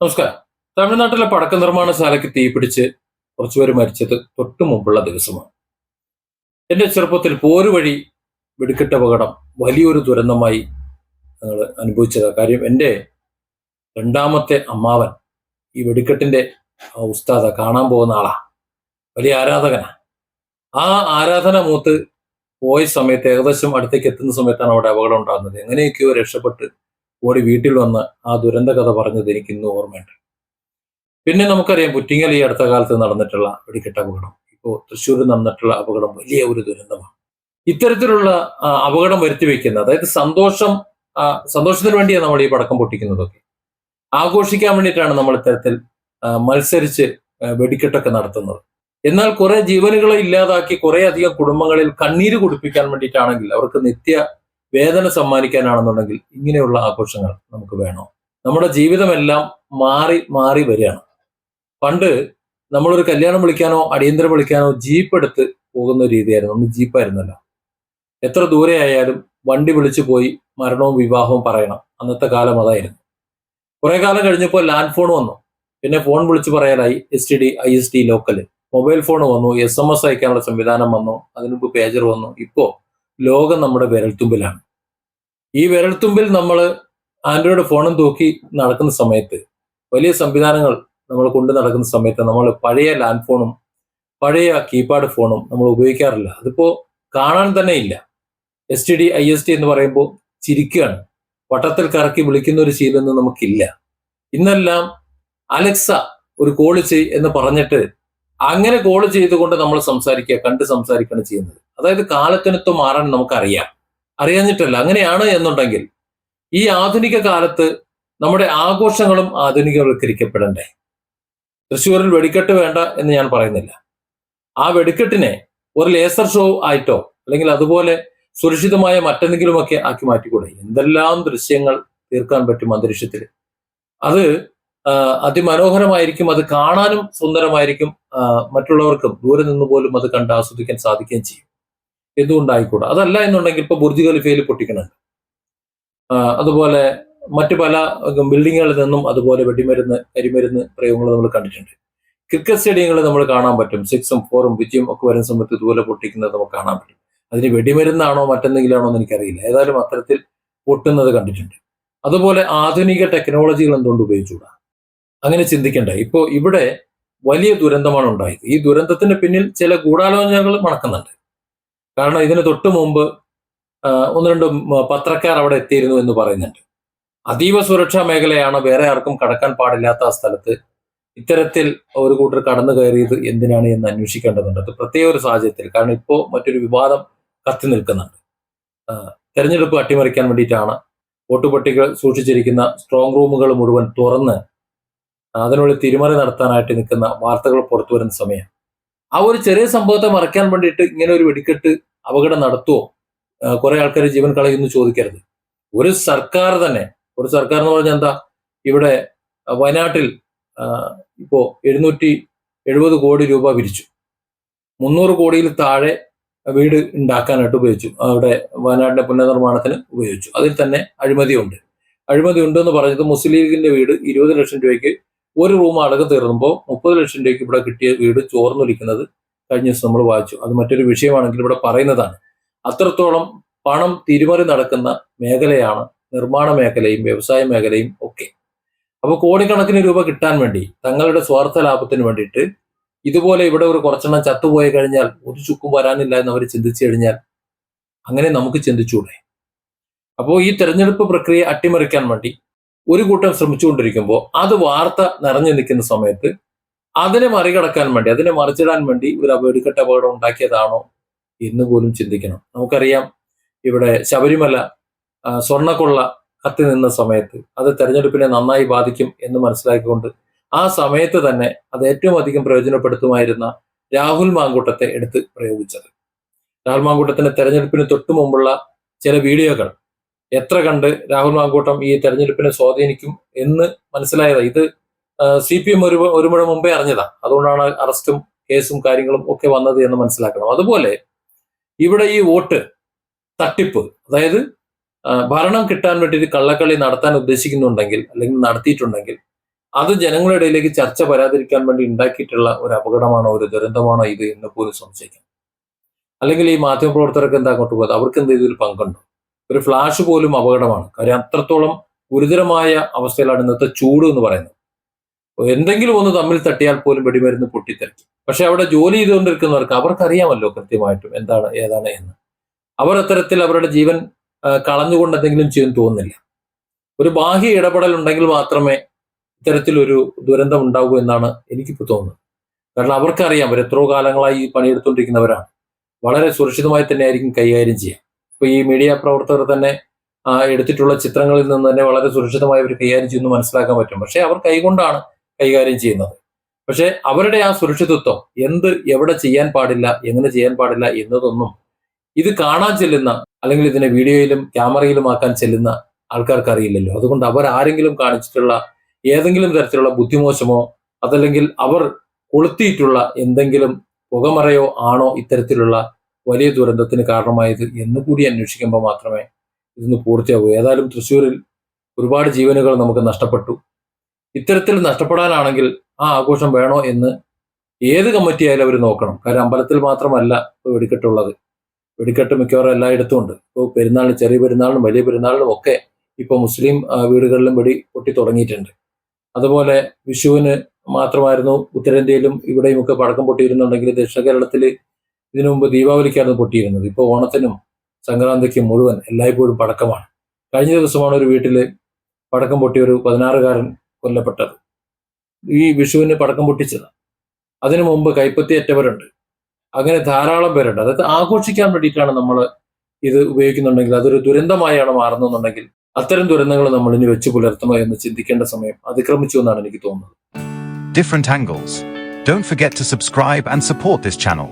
നമസ്കാരം. തമിഴ്നാട്ടിലെ പടക്ക നിർമ്മാണശാലയ്ക്ക് തീപിടിച്ച് കുറച്ചുപേര് മരിച്ചത് തൊട്ടു മുമ്പുള്ള ദിവസമാണ്. എന്റെ ചെറുപ്പത്തിൽ പോരുവഴി വെടിക്കെട്ട് അപകടം വലിയൊരു ദുരന്തമായി ഞങ്ങൾ അനുഭവിച്ചതാണ്. കാര്യം എൻ്റെ രണ്ടാമത്തെ അമ്മാവൻ ഈ വെടിക്കെട്ടിന്റെ ഉസ്താദ കാണാൻ പോകുന്ന ആളാ, വലിയ ആരാധകനാ. ആ ആരാധന മൂത്ത് പോയ സമയത്ത് ഏകദേശം അടുത്തേക്ക് എത്തുന്ന സമയത്താണ് അവിടെ അപകടം ഉണ്ടാകുന്നത്. എങ്ങനെയൊക്കെയോ രക്ഷപ്പെട്ട് ഓടി വീട്ടിൽ വന്ന് ആ ദുരന്ത കഥ പറഞ്ഞത് എനിക്ക് ഇന്നും ഓർമ്മയുണ്ട്. പിന്നെ നമുക്കറിയാം പുറ്റിങ്ങൽ ഈ അടുത്ത കാലത്ത് നടന്നിട്ടുള്ള വെടിക്കെട്ട് അപകടം, ഇപ്പോൾ തൃശ്ശൂരിൽ നടന്നിട്ടുള്ള അപകടം വലിയ ഒരു ദുരന്തമാണ്. ഇത്തരത്തിലുള്ള അപകടം വരുത്തി വെക്കുന്ന, അതായത് സന്തോഷത്തിന് വേണ്ടിയാണ് നമ്മൾ ഈ പടക്കം പൊട്ടിക്കുന്നതൊക്കെ, ആഘോഷിക്കാൻ വേണ്ടിയിട്ടാണ് നമ്മൾ ഇത്തരത്തിൽ മത്സരിച്ച് വെടിക്കെട്ടൊക്കെ നടത്തുന്നത്. എന്നാൽ കുറെ ജീവനുകളെ ഇല്ലാതാക്കി കുറെ അധികം കുടുംബങ്ങളിൽ കണ്ണീര് കുടിപ്പിക്കാൻ വേണ്ടിയിട്ടാണെങ്കിൽ, അവർക്ക് നിത്യ വേദന സമ്മാനിക്കാനാണെന്നുണ്ടെങ്കിൽ ഇങ്ങനെയുള്ള ആഘോഷങ്ങൾ നമുക്ക് വേണോ? നമ്മുടെ ജീവിതമെല്ലാം മാറി മാറി വരികയാണ്. പണ്ട് നമ്മളൊരു കല്യാണം വിളിക്കാനോ അടിയന്തരം വിളിക്കാനോ ജീപ്പ് എടുത്ത് പോകുന്ന രീതിയായിരുന്നു. അന്ന് ജീപ്പായിരുന്നല്ലോ. എത്ര ദൂരെ ആയാലും വണ്ടി വിളിച്ചു പോയി മരണവും വിവാഹവും പറയണം. അന്നത്തെ കാലം അതായിരുന്നു. കുറെ കാലം കഴിഞ്ഞപ്പോൾ ലാൻഡ് ഫോൺ വന്നു. പിന്നെ ഫോൺ വിളിച്ചു പറയാനായി STD ISD local. Mobile phone വന്നു, SMS അയക്കാനുള്ള സംവിധാനം വന്നു, അതിനുമുമ്പ് പേജർ വന്നു. ഇപ്പോ ലോകം നമ്മുടെ വിരൽത്തുമ്പിലാണ്. ഈ വിരൽത്തുമ്പിൽ നമ്മൾ ആൻഡ്രോയിഡ് ഫോണും തൂക്കി നടക്കുന്ന സമയത്ത്, വലിയ സംവിധാനങ്ങൾ നമ്മൾ കൊണ്ട് നടക്കുന്ന സമയത്ത്, നമ്മൾ പഴയ ലാൻഡ് ഫോണും പഴയ കീപാഡ് ഫോണും നമ്മൾ ഉപയോഗിക്കാറില്ല. അതിപ്പോ കാണാൻ തന്നെ ഇല്ല. STD ISD എന്ന് പറയുമ്പോൾ ചിരിക്കുകയാണ്. വട്ടത്തിൽ കറക്കി വിളിക്കുന്ന ഒരു ശീലമൊന്നും നമുക്കില്ല. ഇന്നെല്ലാം അലക്സ ഒരു കോള് ചെയ് എന്ന് പറഞ്ഞിട്ട് അങ്ങനെ കോള് ചെയ്തുകൊണ്ട് നമ്മൾ സംസാരിക്കുക, കണ്ട് സംസാരിക്കുകയാണ് ചെയ്യുന്നത്. അതായത് കാലത്തിനൊത്ത് മാറാൻ നമുക്കറിയാം. അറിയാഞ്ഞിട്ടല്ല, അങ്ങനെയാണ് എന്നുണ്ടെങ്കിൽ ഈ ആധുനിക കാലത്ത് നമ്മുടെ ആഘോഷങ്ങളും ആധുനികവൽക്കരിക്കപ്പെടണ്ടേ? തൃശ്ശൂരിൽ വെടിക്കെട്ട് വേണ്ട എന്ന് ഞാൻ പറയുന്നില്ല. ആ വെടിക്കെട്ടിനെ ഒരു ലേസർ ഷോ ആയിട്ടോ അല്ലെങ്കിൽ അതുപോലെ സുരക്ഷിതമായ മറ്റെന്തെങ്കിലുമൊക്കെ ആക്കി മാറ്റിക്കൂടെ? എന്തെല്ലാം ദൃശ്യങ്ങൾ തീർക്കാൻ പറ്റും അന്തരീക്ഷത്തിൽ. അത് അതിമനോഹരമായിരിക്കും, അത് കാണാനും സുന്ദരമായിരിക്കും, മറ്റുള്ളവർക്കും ദൂരെ നിന്ന് പോലും അത് കണ്ട് ആസ്വദിക്കാൻ സാധിക്കുകയും ചെയ്യും. എന്തുകൊണ്ടായിക്കൂടാ? അതല്ല എന്നുണ്ടെങ്കിൽ ഇപ്പൊ ബുർജ് ഖലീഫയിൽ പൊട്ടിക്കണുണ്ട്. അതുപോലെ മറ്റു പല ബിൽഡിങ്ങുകളിൽ നിന്നും അതുപോലെ വെടിമരുന്ന്, കരിമരുന്ന് പ്രയോഗങ്ങൾ നമ്മൾ കണ്ടിട്ടുണ്ട്. ക്രിക്കറ്റ് സ്റ്റേഡിയങ്ങളിൽ നമ്മൾ കാണാൻ പറ്റും. 6ഉം 4ഉം വിജയം ഒക്കെ വരുന്ന സമയത്ത് ഇതുപോലെ പൊട്ടിക്കുന്നത് നമുക്ക് കാണാൻ പറ്റും. അതിന് വെടിമരുന്നാണോ മറ്റെന്തെങ്കിലും ആണോ എന്ന് എനിക്കറിയില്ല. ഏതായാലും അത്തരത്തിൽ പൊട്ടുന്നത് കണ്ടിട്ടുണ്ട്. അതുപോലെ ആധുനിക ടെക്നോളജികൾ എന്തുകൊണ്ട് ഉപയോഗിച്ചുകൂടാ? അങ്ങനെ ചിന്തിക്കണ്ടേ? ഇപ്പോ ഇവിടെ വലിയ ദുരന്തമാണ് ഉണ്ടായത്. ഈ ദുരന്തത്തിന് പിന്നിൽ ചില ഗൂഢാലോചനകൾ മണക്കുന്നുണ്ട്. കാരണം ഇതിന് തൊട്ടു മുമ്പ് ഒന്ന് രണ്ട് പത്രക്കാർ അവിടെ എത്തിയിരുന്നു എന്ന് പറയുന്നുണ്ട്. അതീവ സുരക്ഷാ മേഖലയാണ്, വേറെ ആർക്കും കടക്കാൻ പാടില്ലാത്ത ആ സ്ഥലത്ത് ഇത്തരത്തിൽ ഒരു കൂട്ടർ കടന്നു കയറിയത് എന്തിനാണ് എന്ന് അന്വേഷിക്കേണ്ടതുണ്ട്. അത് പ്രത്യേക ഒരു സാഹചര്യത്തിൽ. കാരണം ഇപ്പോൾ മറ്റൊരു വിവാദം കത്തി നിൽക്കുന്നുണ്ട്. തെരഞ്ഞെടുപ്പ് അട്ടിമറിക്കാൻ വേണ്ടിയിട്ടാണ് വോട്ട് പട്ടിക സൂക്ഷിച്ചിരിക്കുന്ന സ്ട്രോങ് റൂമുകൾ മുഴുവൻ തുറന്ന് അതിനുള്ളിൽ തിരിമറി നടത്താനായിട്ട് നിൽക്കുന്ന വാർത്തകൾ പുറത്തു വരുന്ന സമയം. ആ ഒരു ചെറിയ സംഭവത്തെ മറയ്ക്കാൻ വേണ്ടിയിട്ട് ഇങ്ങനെ ഒരു വെടിക്കെട്ട് അപകടം നടത്തുമോ? കുറെ ആൾക്കാർ ജീവൻ കളയുന്നു ചോദിക്കരുത്. ഒരു സർക്കാർ തന്നെ, ഒരു സർക്കാർ എന്ന് പറഞ്ഞാൽ എന്താ, ഇവിടെ വയനാട്ടിൽ ഇപ്പോ 770 കോടി രൂപ പിരിച്ചു. 300 കോടിയിൽ താഴെ വീട് ഉണ്ടാക്കാനായിട്ട് ഉപയോഗിച്ചു. അവിടെ വയനാടിന്റെ പുനർനിർമ്മാണത്തിന് ഉപയോഗിച്ചു. അതിൽ തന്നെ അഴിമതിയുണ്ട്. അഴിമതി ഉണ്ടെന്ന് പറഞ്ഞത് മുസ്ലിം ലീഗിന്റെ വീട് 20 ലക്ഷം രൂപയ്ക്ക് ഒരു റൂം അടക്കം തീർന്നുമ്പോൾ 30 ലക്ഷം രൂപയ്ക്ക് ഇവിടെ കിട്ടിയ വീട് ചോർന്നൊലിക്കുന്നത് കഴിഞ്ഞ ദിവസം നമ്മൾ വായിച്ചു. അത് മറ്റൊരു വിഷയമാണെങ്കിൽ ഇവിടെ പറയുന്നതാണ്. അത്രത്തോളം പണം തിരിമറി നടക്കുന്ന മേഖലയാണ് നിർമ്മാണ മേഖലയും വ്യവസായ മേഖലയും ഒക്കെ. അപ്പൊ കോടിക്കണക്കിന് രൂപ കിട്ടാൻ വേണ്ടി തങ്ങളുടെ സ്വാർത്ഥ ലാഭത്തിന് വേണ്ടിയിട്ട് ഇതുപോലെ ഇവിടെ ഒരു കുറച്ചെണ്ണം ചത്തുപോയി കഴിഞ്ഞാൽ ഒരു ചുക്കും വരാനില്ല എന്ന് അവർ ചിന്തിച്ചു കഴിഞ്ഞാൽ അങ്ങനെ നമുക്ക് ചിന്തിച്ചൂടെ? അപ്പോൾ ഈ തെരഞ്ഞെടുപ്പ് പ്രക്രിയ അട്ടിമറിക്കാൻ വേണ്ടി ഒരു കൂട്ടം ശ്രമിച്ചുകൊണ്ടിരിക്കുമ്പോൾ അത് വാർത്ത നിറഞ്ഞു നിൽക്കുന്ന സമയത്ത് അതിനെ മറികടക്കാൻ വേണ്ടി, അതിനെ മറിച്ചിടാൻ വേണ്ടി ഒരു വെടിക്കെട്ട് അപകടം ഉണ്ടാക്കിയതാണോ എന്ന് പോലും ചിന്തിക്കണം. നമുക്കറിയാം ഇവിടെ ശബരിമല സ്വർണ്ണക്കൊള്ള കത്തി നിന്ന സമയത്ത് അത് തെരഞ്ഞെടുപ്പിനെ നന്നായി ബാധിക്കും എന്ന് മനസ്സിലാക്കിക്കൊണ്ട് ആ സമയത്ത് തന്നെ അത് ഏറ്റവും അധികം പ്രയോജനപ്പെടുത്തുമായിരുന്ന രാഹുൽ മാങ്കൂട്ടത്തെ എടുത്ത് പ്രയോഗിച്ചത്. രാഹുൽ മാങ്കൂട്ടത്തിന്റെ തെരഞ്ഞെടുപ്പിന് തൊട്ടു മുമ്പുള്ള ചില വീഡിയോകൾ എത്ര കണ്ട് രാഹുൽ മാങ്കൂട്ടം ഈ തെരഞ്ഞെടുപ്പിനെ സ്വാധീനിക്കും എന്ന് മനസ്സിലായത്. ഇത് CPM ഒരു മുഴ മുമ്പേ അറിഞ്ഞതാ. അതുകൊണ്ടാണ് അറസ്റ്റും കേസും കാര്യങ്ങളും ഒക്കെ വന്നത് എന്ന് മനസ്സിലാക്കണം. അതുപോലെ ഇവിടെ ഈ വോട്ട് തട്ടിപ്പ്, അതായത് ഭരണം കിട്ടാൻ വേണ്ടി കള്ളക്കളി നടത്താൻ ഉദ്ദേശിക്കുന്നുണ്ടെങ്കിൽ അല്ലെങ്കിൽ നടത്തിയിട്ടുണ്ടെങ്കിൽ അത് ജനങ്ങളുടെ ഇടയിലേക്ക് ചർച്ച വരാതിരിക്കാൻ വേണ്ടി ഉണ്ടാക്കിയിട്ടുള്ള ഒരു അപകടമാണോ, ഒരു ദുരന്തമാണോ ഇത് എന്ന് പോലും സംശയിക്കാം. അല്ലെങ്കിൽ ഈ മാധ്യമപ്രവർത്തകർക്ക് എന്താ അങ്ങോട്ട് പോയത്, അവർക്ക് എന്ത് ഇതിൽ പങ്കുണ്ടോ? ഒരു ഫ്ലാഷ് പോലും അപകടമാണ്. കാര്യം അത്രത്തോളം ഗുരുതരമായ അവസ്ഥയിലാണ് ഇന്നത്തെ ചൂട് എന്ന് പറയുന്നത്. എന്തെങ്കിലും ഒന്ന് തമ്മിൽ തട്ടിയാൽ പോലും വെടിമരുന്ന് പൊട്ടിത്തെറിക്കും. പക്ഷെ അവിടെ ജോലി ചെയ്തുകൊണ്ടിരിക്കുന്നവർക്ക് അവർക്കറിയാമല്ലോ കൃത്യമായിട്ടും എന്താണ് ഏതാണ് എന്ന്. അവർ അത്തരത്തിൽ അവരുടെ ജീവൻ കളഞ്ഞുകൊണ്ട് എന്തെങ്കിലും ചെയ്യുമെന്ന് തോന്നുന്നില്ല. ഒരു ബാഹ്യ ഇടപെടൽ ഉണ്ടെങ്കിൽ മാത്രമേ ഇത്തരത്തിലൊരു ദുരന്തം ഉണ്ടാകൂ എന്നാണ് എനിക്കിപ്പോൾ തോന്നുന്നത്. കാരണം അവർക്കറിയാം, അവർ എത്രയോ കാലങ്ങളായി ഈ പണിയെടുത്തുകൊണ്ടിരിക്കുന്നവരാണ്. വളരെ സുരക്ഷിതമായി തന്നെ ആയിരിക്കും കൈകാര്യം ചെയ്യുക. ഇപ്പൊ ഈ മീഡിയ പ്രവർത്തകർ തന്നെ എടുത്തിട്ടുള്ള ചിത്രങ്ങളിൽ നിന്ന് തന്നെ വളരെ സുരക്ഷിതമായി അവർ കൈകാര്യം ചെയ്യുന്നു മനസ്സിലാക്കാൻ പറ്റും. പക്ഷെ അവർ കൈകൊണ്ടാണ് കൈകാര്യം ചെയ്യുന്നത്. പക്ഷെ അവരുടെ ആ സുരക്ഷിതത്വം എവിടെ ചെയ്യാൻ പാടില്ല, എങ്ങനെ ചെയ്യാൻ പാടില്ല എന്നതൊന്നും ഇത് കാണാൻ ചെല്ലുന്ന, അല്ലെങ്കിൽ ഇതിനെ വീഡിയോയിലും ക്യാമറയിലും ആക്കാൻ ചെല്ലുന്ന ആൾക്കാർക്ക് അറിയില്ലല്ലോ. അതുകൊണ്ട് അവർ ആരെങ്കിലും കാണിച്ചിട്ടുള്ള ഏതെങ്കിലും തരത്തിലുള്ള ബുദ്ധിമോശമോ അതല്ലെങ്കിൽ അവർ കൊളുത്തിയിട്ടുള്ള എന്തെങ്കിലും പുകമറയോ ആണോ ഇത്തരത്തിലുള്ള വലിയ ദുരന്തത്തിന് കാരണമായത് എന്നുകൂടി അന്വേഷിക്കുമ്പോൾ മാത്രമേ ഇതൊന്ന് പൂർത്തിയാകൂ. ഏതായാലും തൃശ്ശൂരിൽ ഒരുപാട് ജീവനുകൾ നമുക്ക് നഷ്ടപ്പെട്ടു. ഇത്തരത്തിൽ നഷ്ടപ്പെടാനാണെങ്കിൽ ആ ആഘോഷം വേണോ എന്ന് ഏത് കമ്മിറ്റി ആയാലും അവർ നോക്കണം. കാരണം അമ്പലത്തിൽ മാത്രമല്ല ഇപ്പോൾ വെടിക്കെട്ടുള്ളത്. വെടിക്കെട്ട് മിക്കവാറും എല്ലായിടത്തും ഉണ്ട്. ഇപ്പോൾ പെരുന്നാളിന്, ചെറിയ പെരുന്നാളിനും വലിയ പെരുന്നാളിനും ഒക്കെ ഇപ്പോൾ മുസ്ലിം വീടുകളിലും വെടി പൊട്ടി തുടങ്ങിയിട്ടുണ്ട്. അതുപോലെ വിഷുവിന് മാത്രമായിരുന്നു ഉത്തരേന്ത്യയിലും ഇവിടെയും ഒക്കെ പടക്കം പൊട്ടിയിരുന്നുണ്ടെങ്കിൽ ദക്ഷിണ കേരളത്തിൽ ഇതിനു മുമ്പ് ദീപാവലിക്കായിരുന്നു പൊട്ടിയിരുന്നത്. ഇപ്പോൾ ഓണത്തിനും സംക്രാന്തിക്കും മുഴുവൻ എല്ലായ്പ്പോഴും പടക്കമാണ്. കഴിഞ്ഞ ദിവസമാണ് ഒരു വീട്ടിൽ പടക്കം പൊട്ടിയ ഒരു 16-കാരൻ കൊല്ലപ്പെട്ടത്. ഈ വിഷുവിന് പടക്കം പൊട്ടിച്ചത്. അതിനു മുമ്പ് കൈപ്പത്തിയേറ്റവരുണ്ട്. അങ്ങനെ ധാരാളം പേരുണ്ട്. അതായത് ആഘോഷിക്കാൻ വേണ്ടിയിട്ടാണ് നമ്മൾ ഇത് ഉപയോഗിക്കുന്നുണ്ടെങ്കിൽ അതൊരു ദുരന്തമായാണ് മാറുന്നുണ്ടെങ്കിൽ അത്തരം ദുരന്തങ്ങൾ നമ്മൾ ഇനി വെച്ച് പുലർത്തണോ എന്ന് ചിന്തിക്കേണ്ട സമയം അതിക്രമിച്ചു എന്നാണ് എനിക്ക് തോന്നുന്നത്. Different angles. Don't forget to subscribe and support this channel.